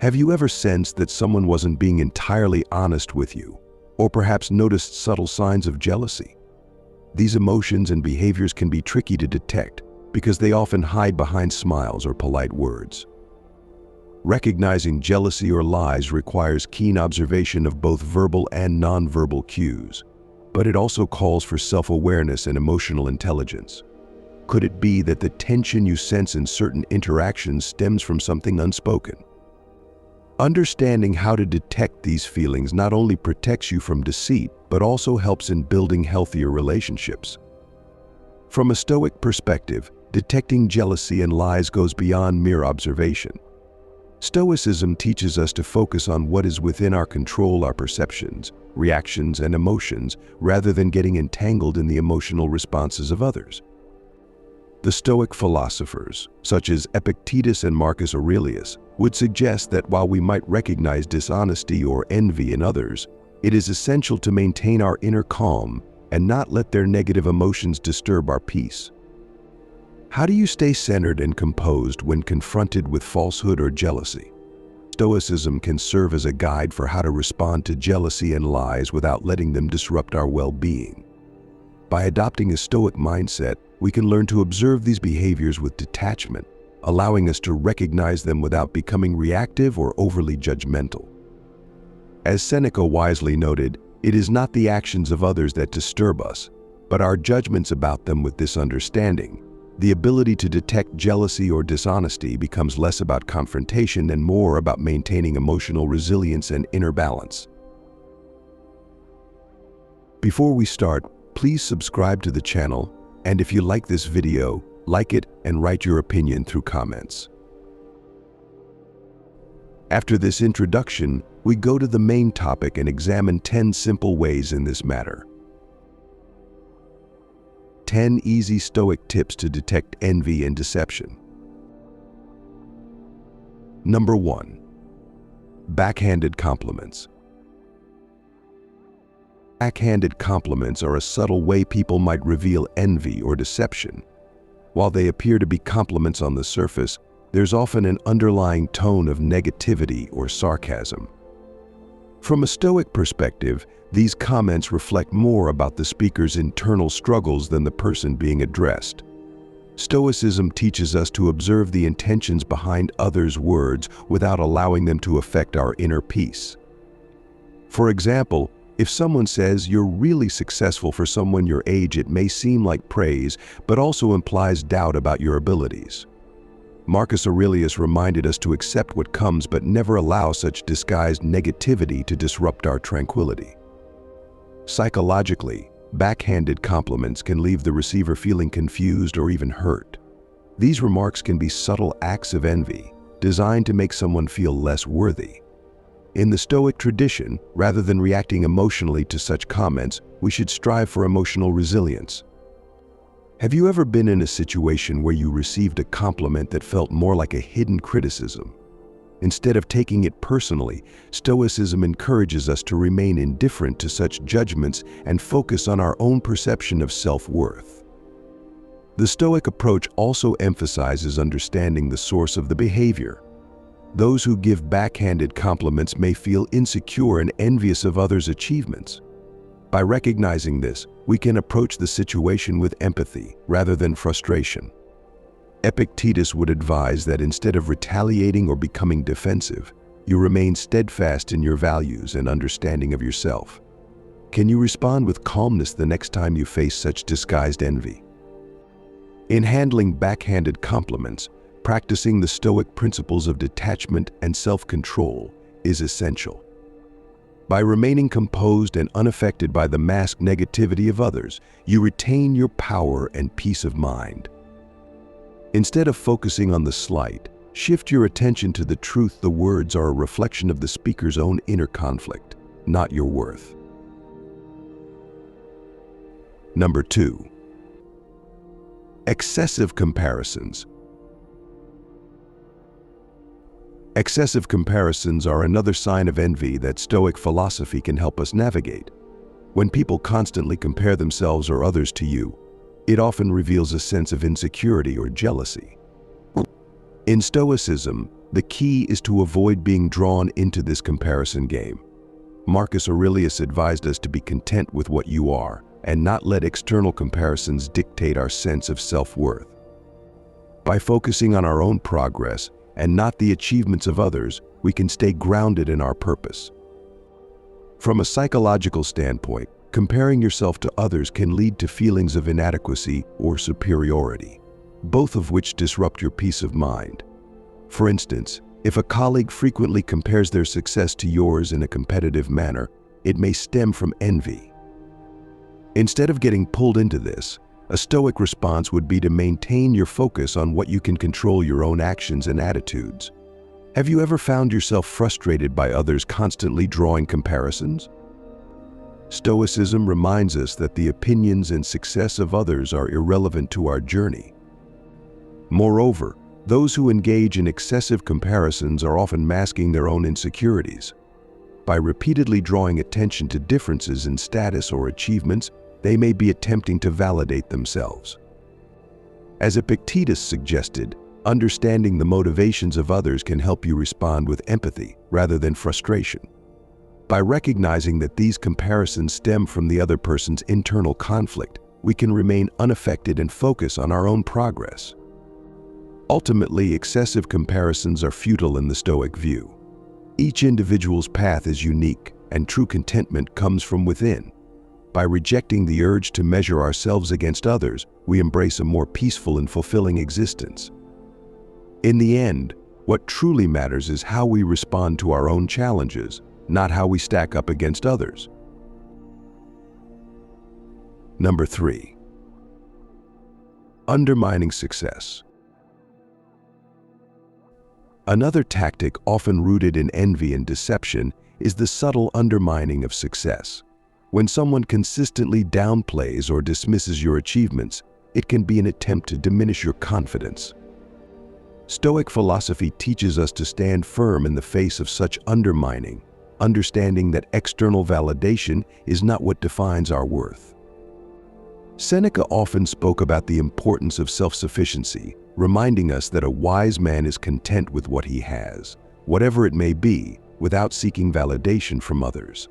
Have you ever sensed that someone wasn't being entirely honest with you, or perhaps noticed subtle signs of jealousy? These emotions and behaviors can be tricky to detect because they often hide behind smiles or polite words. Recognizing jealousy or lies requires keen observation of both verbal and nonverbal cues, but it also calls for self-awareness and emotional intelligence. Could it be that the tension you sense in certain interactions stems from something unspoken? Understanding how to detect these feelings not only protects you from deceit, but also helps in building healthier relationships. From a Stoic perspective, detecting jealousy and lies goes beyond mere observation. Stoicism teaches us to focus on what is within our control, our perceptions, reactions, and emotions, rather than getting entangled in the emotional responses of others. The Stoic philosophers, such as Epictetus and Marcus Aurelius, would suggest that while we might recognize dishonesty or envy in others, it is essential to maintain our inner calm and not let their negative emotions disturb our peace. How do you stay centered and composed when confronted with falsehood or jealousy? Stoicism can serve as a guide for how to respond to jealousy and lies without letting them disrupt our well-being. By adopting a Stoic mindset, we can learn to observe these behaviors with detachment, allowing us to recognize them without becoming reactive or overly judgmental. As Seneca wisely noted, it is not the actions of others that disturb us, but our judgments about them. With this understanding, the ability to detect jealousy or dishonesty becomes less about confrontation and more about maintaining emotional resilience and inner balance. Before we start, please subscribe to the channel, and if you like this video, like it and write your opinion through comments. After this introduction, we go to the main topic and examine 10 simple ways in this matter. 10 easy Stoic tips to detect envy and deception. Number 1. Backhanded compliments. Backhanded compliments are a subtle way people might reveal envy or deception. While they appear to be compliments on the surface, there's often an underlying tone of negativity or sarcasm. From a Stoic perspective, these comments reflect more about the speaker's internal struggles than the person being addressed. Stoicism teaches us to observe the intentions behind others' words without allowing them to affect our inner peace. For example, if someone says you're really successful for someone your age, it may seem like praise, but also implies doubt about your abilities. Marcus Aurelius reminded us to accept what comes but never allow such disguised negativity to disrupt our tranquility. Psychologically, backhanded compliments can leave the receiver feeling confused or even hurt. These remarks can be subtle acts of envy, designed to make someone feel less worthy. In the Stoic tradition, rather than reacting emotionally to such comments, we should strive for emotional resilience. Have you ever been in a situation where you received a compliment that felt more like a hidden criticism? Instead of taking it personally, Stoicism encourages us to remain indifferent to such judgments and focus on our own perception of self-worth. The Stoic approach also emphasizes understanding the source of the behavior. Those who give backhanded compliments may feel insecure and envious of others' achievements. By recognizing this, we can approach the situation with empathy rather than frustration. Epictetus would advise that instead of retaliating or becoming defensive, you remain steadfast in your values and understanding of yourself. Can you respond with calmness the next time you face such disguised envy? In handling backhanded compliments, practicing the Stoic principles of detachment and self-control is essential. By remaining composed and unaffected by the masked negativity of others, you retain your power and peace of mind. Instead of focusing on the slight, shift your attention to the truth. The words are a reflection of the speaker's own inner conflict, not your worth. Number 2. Excessive comparisons. Excessive comparisons are another sign of envy that Stoic philosophy can help us navigate. When people constantly compare themselves or others to you, it often reveals a sense of insecurity or jealousy. In Stoicism, the key is to avoid being drawn into this comparison game. Marcus Aurelius advised us to be content with what you are and not let external comparisons dictate our sense of self-worth. By focusing on our own progress and not the achievements of others, we can stay grounded in our purpose. From a psychological standpoint, comparing yourself to others can lead to feelings of inadequacy or superiority, both of which disrupt your peace of mind. For instance, if a colleague frequently compares their success to yours in a competitive manner, it may stem from envy. Instead of getting pulled into this, a Stoic response would be to maintain your focus on what you can control: your own actions and attitudes. Have you ever found yourself frustrated by others constantly drawing comparisons? Stoicism reminds us that the opinions and success of others are irrelevant to our journey. Moreover, those who engage in excessive comparisons are often masking their own insecurities. By repeatedly drawing attention to differences in status or achievements, they may be attempting to validate themselves. As Epictetus suggested, understanding the motivations of others can help you respond with empathy rather than frustration. By recognizing that these comparisons stem from the other person's internal conflict, we can remain unaffected and focus on our own progress. Ultimately, excessive comparisons are futile in the Stoic view. Each individual's path is unique, and true contentment comes from within. By rejecting the urge to measure ourselves against others, we embrace a more peaceful and fulfilling existence. In the end, what truly matters is how we respond to our own challenges, not how we stack up against others. Number 3. Undermining success. Another tactic often rooted in envy and deception is the subtle undermining of success. When someone consistently downplays or dismisses your achievements, it can be an attempt to diminish your confidence. Stoic philosophy teaches us to stand firm in the face of such undermining, understanding that external validation is not what defines our worth. Seneca often spoke about the importance of self-sufficiency, reminding us that a wise man is content with what he has, whatever it may be, without seeking validation from others.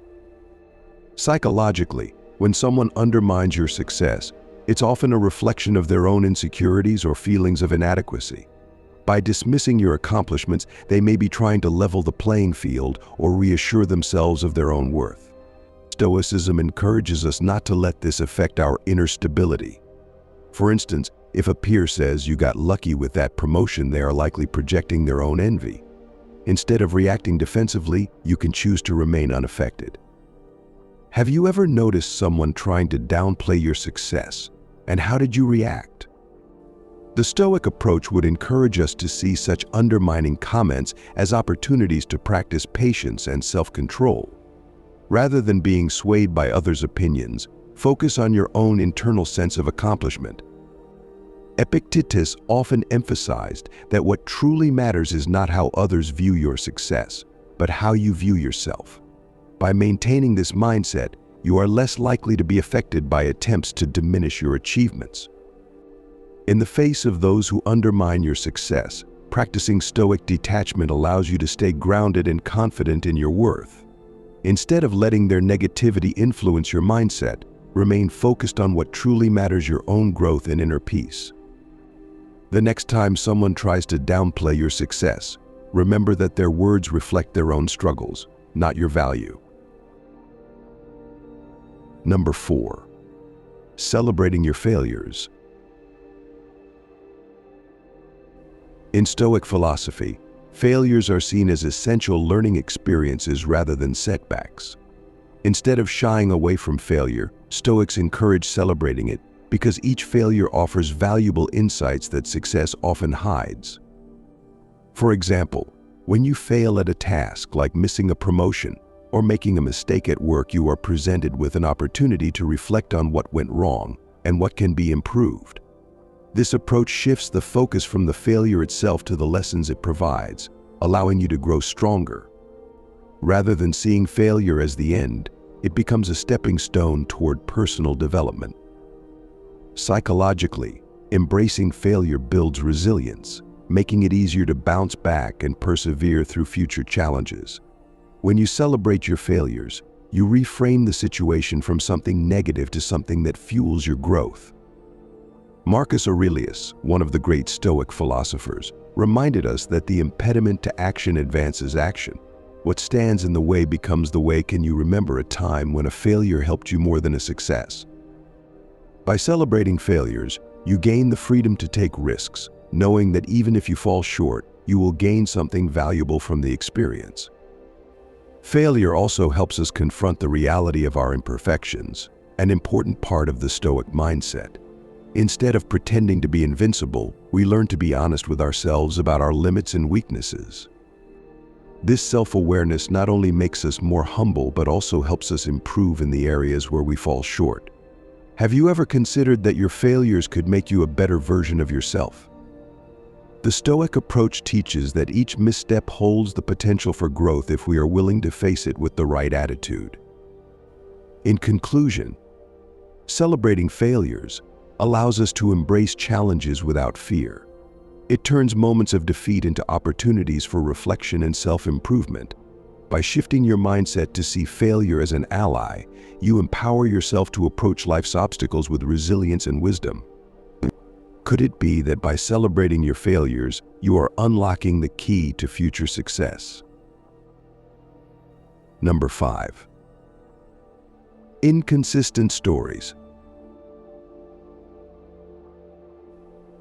Psychologically, when someone undermines your success, it's often a reflection of their own insecurities or feelings of inadequacy. By dismissing your accomplishments, they may be trying to level the playing field or reassure themselves of their own worth. Stoicism encourages us not to let this affect our inner stability. For instance, if a peer says you got lucky with that promotion, they are likely projecting their own envy. Instead of reacting defensively, you can choose to remain unaffected. Have you ever noticed someone trying to downplay your success, and how did you react? The Stoic approach would encourage us to see such undermining comments as opportunities to practice patience and self-control. Rather than being swayed by others' opinions, focus on your own internal sense of accomplishment. Epictetus often emphasized that what truly matters is not how others view your success, but how you view yourself. By maintaining this mindset, you are less likely to be affected by attempts to diminish your achievements. In the face of those who undermine your success, practicing Stoic detachment allows you to stay grounded and confident in your worth. Instead of letting their negativity influence your mindset, remain focused on what truly matters: your own growth and inner peace. The next time someone tries to downplay your success, remember that their words reflect their own struggles, not your value. Number 4. Celebrating your failures. In Stoic philosophy, failures are seen as essential learning experiences rather than setbacks. Instead of shying away from failure, Stoics encourage celebrating it because each failure offers valuable insights that success often hides. For example, when you fail at a task like missing a promotion or making a mistake at work, you are presented with an opportunity to reflect on what went wrong and what can be improved. This approach shifts the focus from the failure itself to the lessons it provides, allowing you to grow stronger. Rather than seeing failure as the end, it becomes a stepping stone toward personal development. Psychologically, embracing failure builds resilience. making it easier to bounce back and persevere through future challenges. When you celebrate your failures, you reframe the situation from something negative to something that fuels your growth. Marcus Aurelius, one of the great Stoic philosophers, reminded us that the impediment to action advances action. What stands in the way becomes the way. Can you remember a time when a failure helped you more than a success? By celebrating failures, you gain the freedom to take risks, knowing that even if you fall short, you will gain something valuable from the experience. Failure also helps us confront the reality of our imperfections, an important part of the Stoic mindset. Instead of pretending to be invincible, we learn to be honest with ourselves about our limits and weaknesses. This self-awareness not only makes us more humble but also helps us improve in the areas where we fall short. Have you ever considered that your failures could make you a better version of yourself? The Stoic approach teaches that each misstep holds the potential for growth if we are willing to face it with the right attitude. In conclusion, celebrating failures allows us to embrace challenges without fear. It turns moments of defeat into opportunities for reflection and self-improvement. By shifting your mindset to see failure as an ally, you empower yourself to approach life's obstacles with resilience and wisdom. Could it be that by celebrating your failures, you are unlocking the key to future success? Number 5. Inconsistent stories.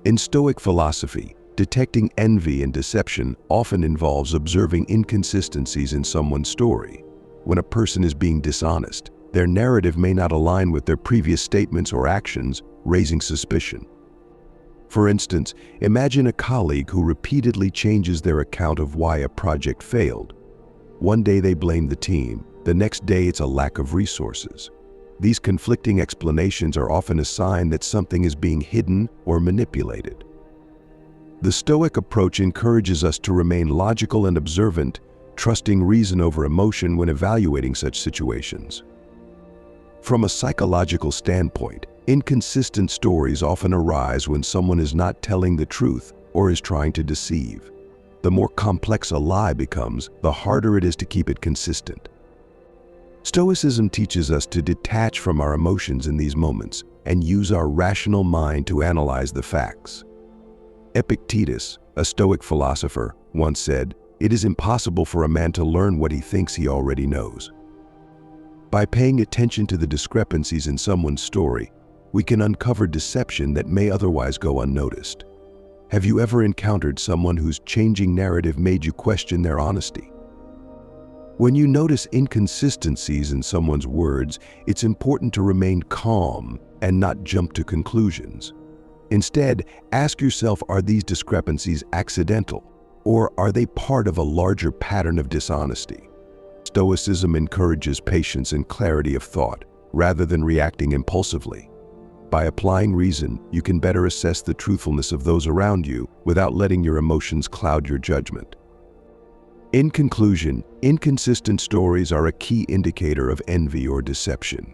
In Stoic philosophy, detecting envy and deception often involves observing inconsistencies in someone's story. When a person is being dishonest, their narrative may not align with their previous statements or actions, raising suspicion. For instance, imagine a colleague who repeatedly changes their account of why a project failed. One day they blame the team, the next day it's a lack of resources. These conflicting explanations are often a sign that something is being hidden or manipulated. The Stoic approach encourages us to remain logical and observant, trusting reason over emotion when evaluating such situations. From a psychological standpoint, inconsistent stories often arise when someone is not telling the truth or is trying to deceive. The more complex a lie becomes, the harder it is to keep it consistent. Stoicism teaches us to detach from our emotions in these moments and use our rational mind to analyze the facts. Epictetus, a Stoic philosopher, once said, "It is impossible for a man to learn what he thinks he already knows." By paying attention to the discrepancies in someone's story, we can uncover deception that may otherwise go unnoticed. Have you ever encountered someone whose changing narrative made you question their honesty? When you notice inconsistencies in someone's words, it's important to remain calm and not jump to conclusions. Instead, ask yourself, are these discrepancies accidental, or are they part of a larger pattern of dishonesty? Stoicism encourages patience and clarity of thought, rather than reacting impulsively. By applying reason, you can better assess the truthfulness of those around you without letting your emotions cloud your judgment. In conclusion, inconsistent stories are a key indicator of envy or deception.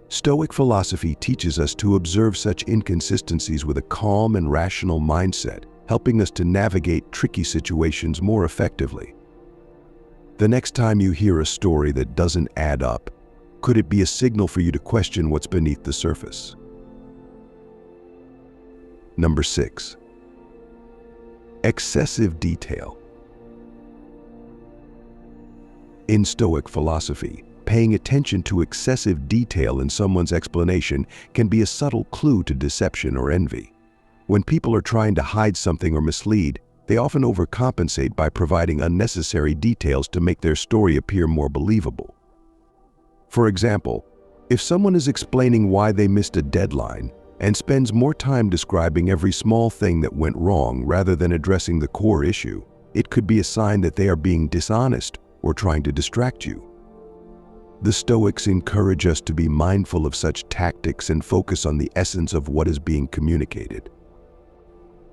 Stoic philosophy teaches us to observe such inconsistencies with a calm and rational mindset, helping us to navigate tricky situations more effectively. The next time you hear a story that doesn't add up, could it be a signal for you to question what's beneath the surface? Number 6. Excessive detail. In Stoic philosophy, paying attention to excessive detail in someone's explanation can be a subtle clue to deception or envy. When people are trying to hide something or mislead, they often overcompensate by providing unnecessary details to make their story appear more believable. For example, if someone is explaining why they missed a deadline and spends more time describing every small thing that went wrong rather than addressing the core issue, it could be a sign that they are being dishonest or trying to distract you. The Stoics encourage us to be mindful of such tactics and focus on the essence of what is being communicated.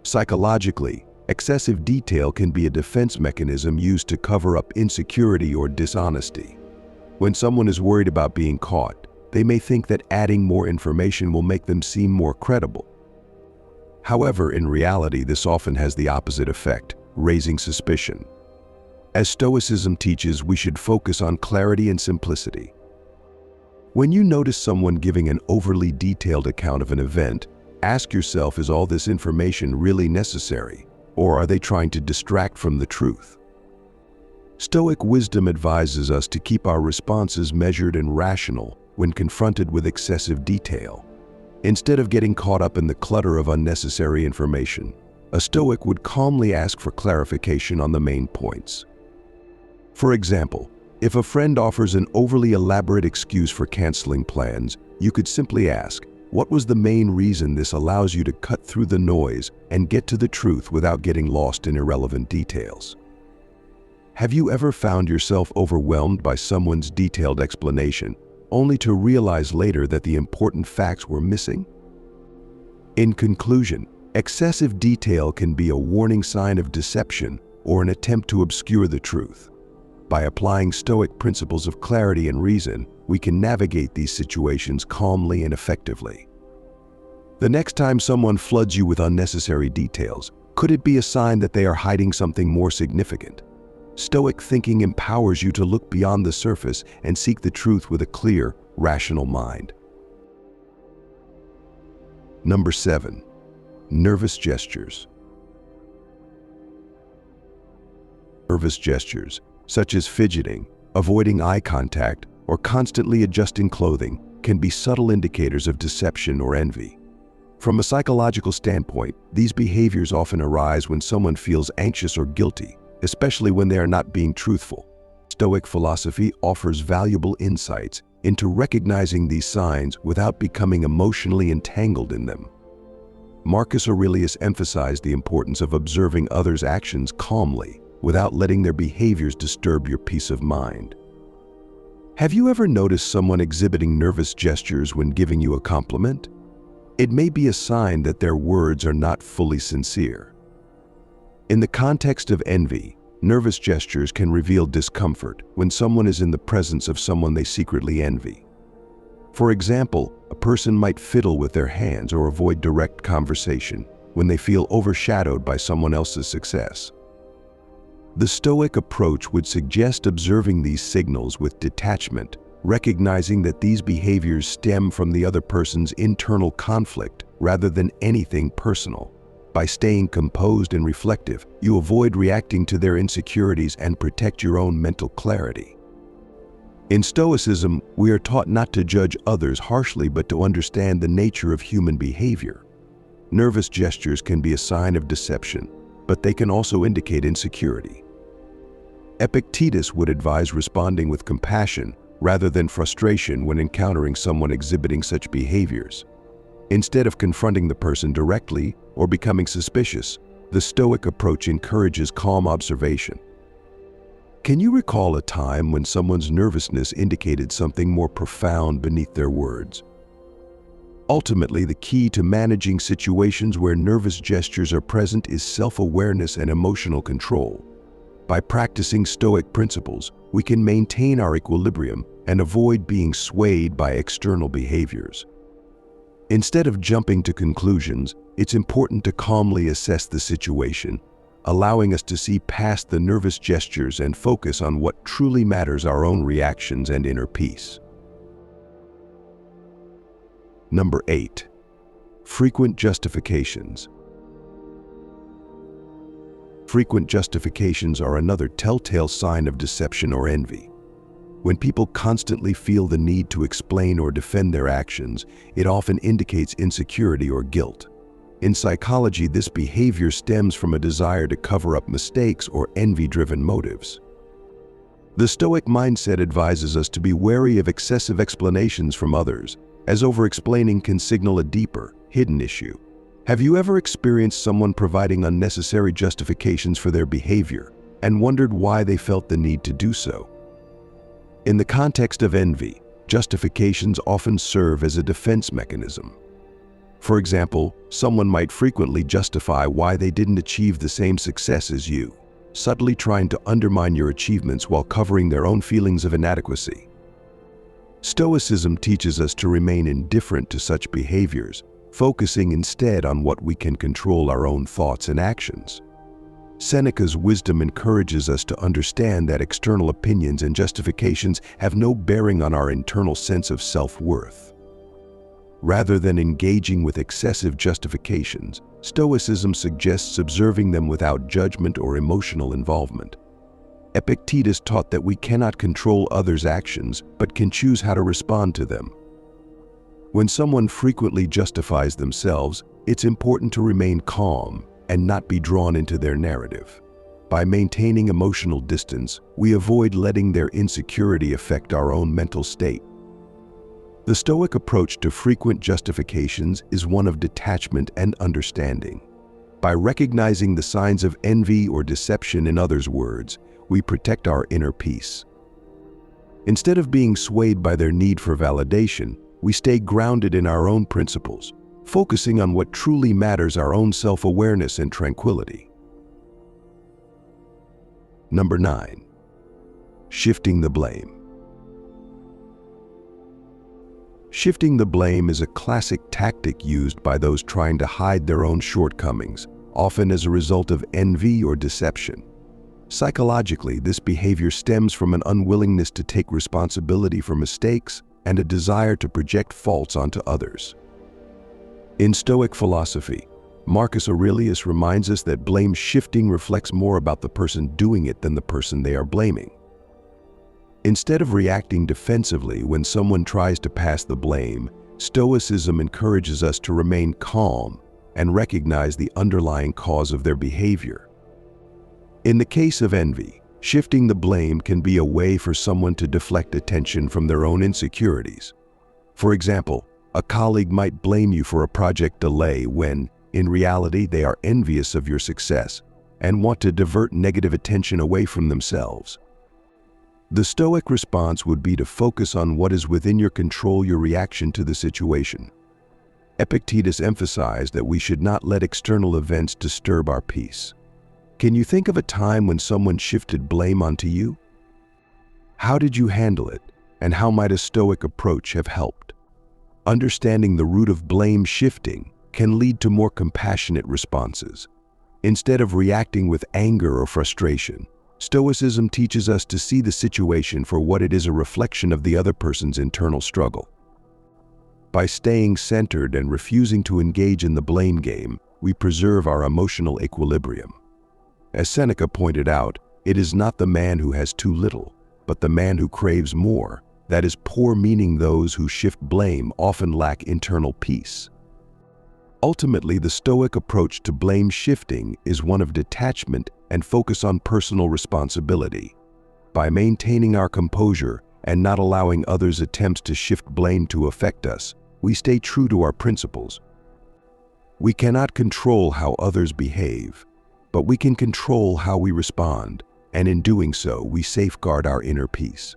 Psychologically, excessive detail can be a defense mechanism used to cover up insecurity or dishonesty. When someone is worried about being caught, they may think that adding more information will make them seem more credible. However, in reality, this often has the opposite effect, raising suspicion. As Stoicism teaches, we should focus on clarity and simplicity. When you notice someone giving an overly detailed account of an event, ask yourself, is all this information really necessary, or are they trying to distract from the truth? Stoic wisdom advises us to keep our responses measured and rational when confronted with excessive detail. Instead of getting caught up in the clutter of unnecessary information, a Stoic would calmly ask for clarification on the main points. For example, if a friend offers an overly elaborate excuse for canceling plans, you could simply ask, what was the main reason? This allows you to cut through the noise and get to the truth without getting lost in irrelevant details. Have you ever found yourself overwhelmed by someone's detailed explanation, only to realize later that the important facts were missing? In conclusion, excessive detail can be a warning sign of deception or an attempt to obscure the truth. By applying Stoic principles of clarity and reason, we can navigate these situations calmly and effectively. The next time someone floods you with unnecessary details, could it be a sign that they are hiding something more significant? Stoic thinking empowers you to look beyond the surface and seek the truth with a clear, rational mind. Number 7. Nervous gestures. Nervous gestures, such as fidgeting, avoiding eye contact, or constantly adjusting clothing, can be subtle indicators of deception or envy. From a psychological standpoint, these behaviors often arise when someone feels anxious or guilty, especially when they are not being truthful. Stoic philosophy offers valuable insights into recognizing these signs without becoming emotionally entangled in them. Marcus Aurelius emphasized the importance of observing others' actions calmly, without letting their behaviors disturb your peace of mind. Have you ever noticed someone exhibiting nervous gestures when giving you a compliment? It may be a sign that their words are not fully sincere. In the context of envy, nervous gestures can reveal discomfort when someone is in the presence of someone they secretly envy. For example, a person might fiddle with their hands or avoid direct conversation when they feel overshadowed by someone else's success. The Stoic approach would suggest observing these signals with detachment, recognizing that these behaviors stem from the other person's internal conflict rather than anything personal. By staying composed and reflective, you avoid reacting to their insecurities and protect your own mental clarity. In Stoicism, we are taught not to judge others harshly but to understand the nature of human behavior. Nervous gestures can be a sign of deception, but they can also indicate insecurity. Epictetus would advise responding with compassion rather than frustration when encountering someone exhibiting such behaviors. Instead of confronting the person directly or becoming suspicious, the Stoic approach encourages calm observation. Can you recall a time when someone's nervousness indicated something more profound beneath their words? Ultimately, the key to managing situations where nervous gestures are present is self-awareness and emotional control. By practicing Stoic principles, we can maintain our equilibrium and avoid being swayed by external behaviors. Instead of jumping to conclusions, it's important to calmly assess the situation, allowing us to see past the nervous gestures and focus on what truly matters: our own reactions and inner peace. Number 8. Frequent justifications. Frequent justifications are another telltale sign of deception or envy. When people constantly feel the need to explain or defend their actions, it often indicates insecurity or guilt. In psychology, this behavior stems from a desire to cover up mistakes or envy-driven motives. The Stoic mindset advises us to be wary of excessive explanations from others, as over-explaining can signal a deeper, hidden issue. Have you ever experienced someone providing unnecessary justifications for their behavior and wondered why they felt the need to do so? In the context of envy, justifications often serve as a defense mechanism. For example, someone might frequently justify why they didn't achieve the same success as you, subtly trying to undermine your achievements while covering their own feelings of inadequacy. Stoicism teaches us to remain indifferent to such behaviors, focusing instead on what we can control: our own thoughts and actions. Seneca's wisdom encourages us to understand that external opinions and justifications have no bearing on our internal sense of self-worth. Rather than engaging with excessive justifications, Stoicism suggests observing them without judgment or emotional involvement. Epictetus taught that we cannot control others' actions, but can choose how to respond to them. When someone frequently justifies themselves, it's important to remain calm and not be drawn into their narrative. By maintaining emotional distance, we avoid letting their insecurity affect our own mental state. The Stoic approach to frequent justifications is one of detachment and understanding. By recognizing the signs of envy or deception in others' words, we protect our inner peace. Instead of being swayed by their need for validation, we stay grounded in our own principles, focusing on what truly matters: our own self-awareness and tranquility. Number 9. Shifting the blame. Shifting the blame is a classic tactic used by those trying to hide their own shortcomings, often as a result of envy or deception. Psychologically, this behavior stems from an unwillingness to take responsibility for mistakes and a desire to project faults onto others. In Stoic philosophy, Marcus Aurelius reminds us that blame shifting reflects more about the person doing it than the person they are blaming. Instead of reacting defensively when someone tries to pass the blame, Stoicism encourages us to remain calm and recognize the underlying cause of their behavior. In the case of envy, shifting the blame can be a way for someone to deflect attention from their own insecurities. For example, a colleague might blame you for a project delay when, in reality, they are envious of your success and want to divert negative attention away from themselves. The Stoic response would be to focus on what is within your control: your reaction to the situation. Epictetus emphasized that we should not let external events disturb our peace. Can you think of a time when someone shifted blame onto you? How did you handle it, and how might a Stoic approach have helped? Understanding the root of blame shifting can lead to more compassionate responses. Instead of reacting with anger or frustration, Stoicism teaches us to see the situation for what it is: a reflection of the other person's internal struggle. By staying centered and refusing to engage in the blame game, we preserve our emotional equilibrium. As Seneca pointed out, it is not the man who has too little, but the man who craves more that is poor, meaning those who shift blame often lack internal peace. Ultimately, the Stoic approach to blame shifting is one of detachment and focus on personal responsibility. By maintaining our composure and not allowing others' attempts to shift blame to affect us, we stay true to our principles. We cannot control how others behave, but we can control how we respond, and in doing so, we safeguard our inner peace.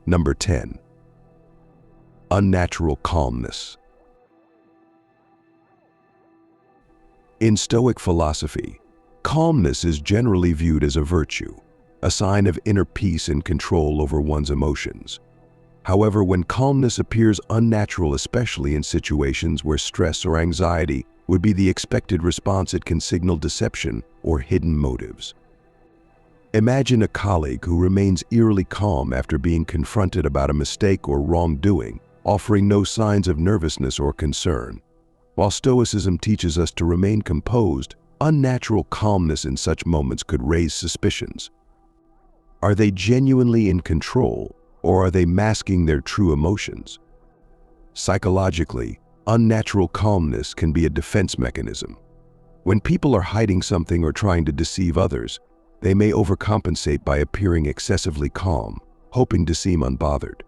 Number 10. Unnatural calmness. In Stoic philosophy, calmness is generally viewed as a virtue, a sign of inner peace and control over one's emotions. However, when calmness appears unnatural, especially in situations where stress or anxiety would be the expected response, it can signal deception or hidden motives. Imagine a colleague who remains eerily calm after being confronted about a mistake or wrongdoing, offering no signs of nervousness or concern. While Stoicism teaches us to remain composed, unnatural calmness in such moments could raise suspicions. Are they genuinely in control, or are they masking their true emotions? Psychologically, unnatural calmness can be a defense mechanism. When people are hiding something or trying to deceive others, they may overcompensate by appearing excessively calm, hoping to seem unbothered.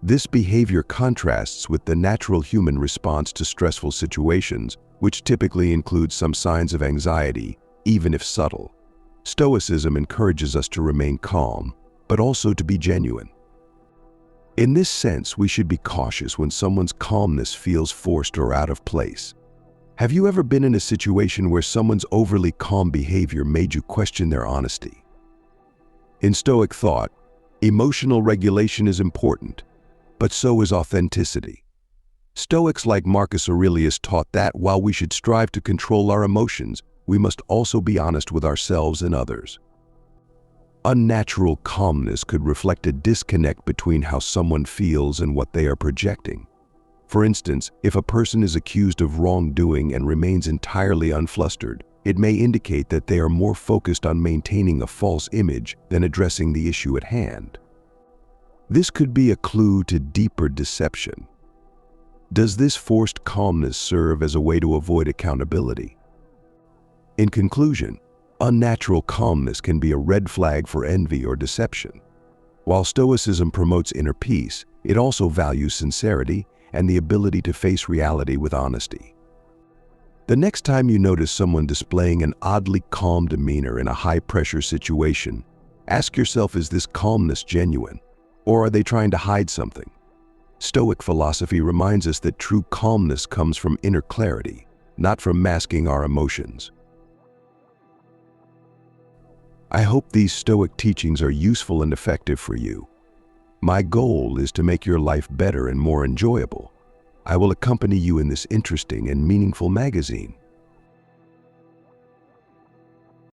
This behavior contrasts with the natural human response to stressful situations, which typically includes some signs of anxiety, even if subtle. Stoicism encourages us to remain calm, but also to be genuine. In this sense, we should be cautious when someone's calmness feels forced or out of place. Have you ever been in a situation where someone's overly calm behavior made you question their honesty? In Stoic thought, emotional regulation is important, but so is authenticity. Stoics like Marcus Aurelius taught that while we should strive to control our emotions, we must also be honest with ourselves and others. Unnatural calmness could reflect a disconnect between how someone feels and what they are projecting. For instance, if a person is accused of wrongdoing and remains entirely unflustered, it may indicate that they are more focused on maintaining a false image than addressing the issue at hand. This could be a clue to deeper deception. Does this forced calmness serve as a way to avoid accountability? In conclusion, unnatural calmness can be a red flag for envy or deception. While Stoicism promotes inner peace, it also values sincerity and the ability to face reality with honesty. The next time you notice someone displaying an oddly calm demeanor in a high-pressure situation, ask yourself, is this calmness genuine, or are they trying to hide something? Stoic philosophy reminds us that true calmness comes from inner clarity, not from masking our emotions. I hope these Stoic teachings are useful and effective for you. My goal is to make your life better and more enjoyable. I will accompany you in this interesting and meaningful magazine.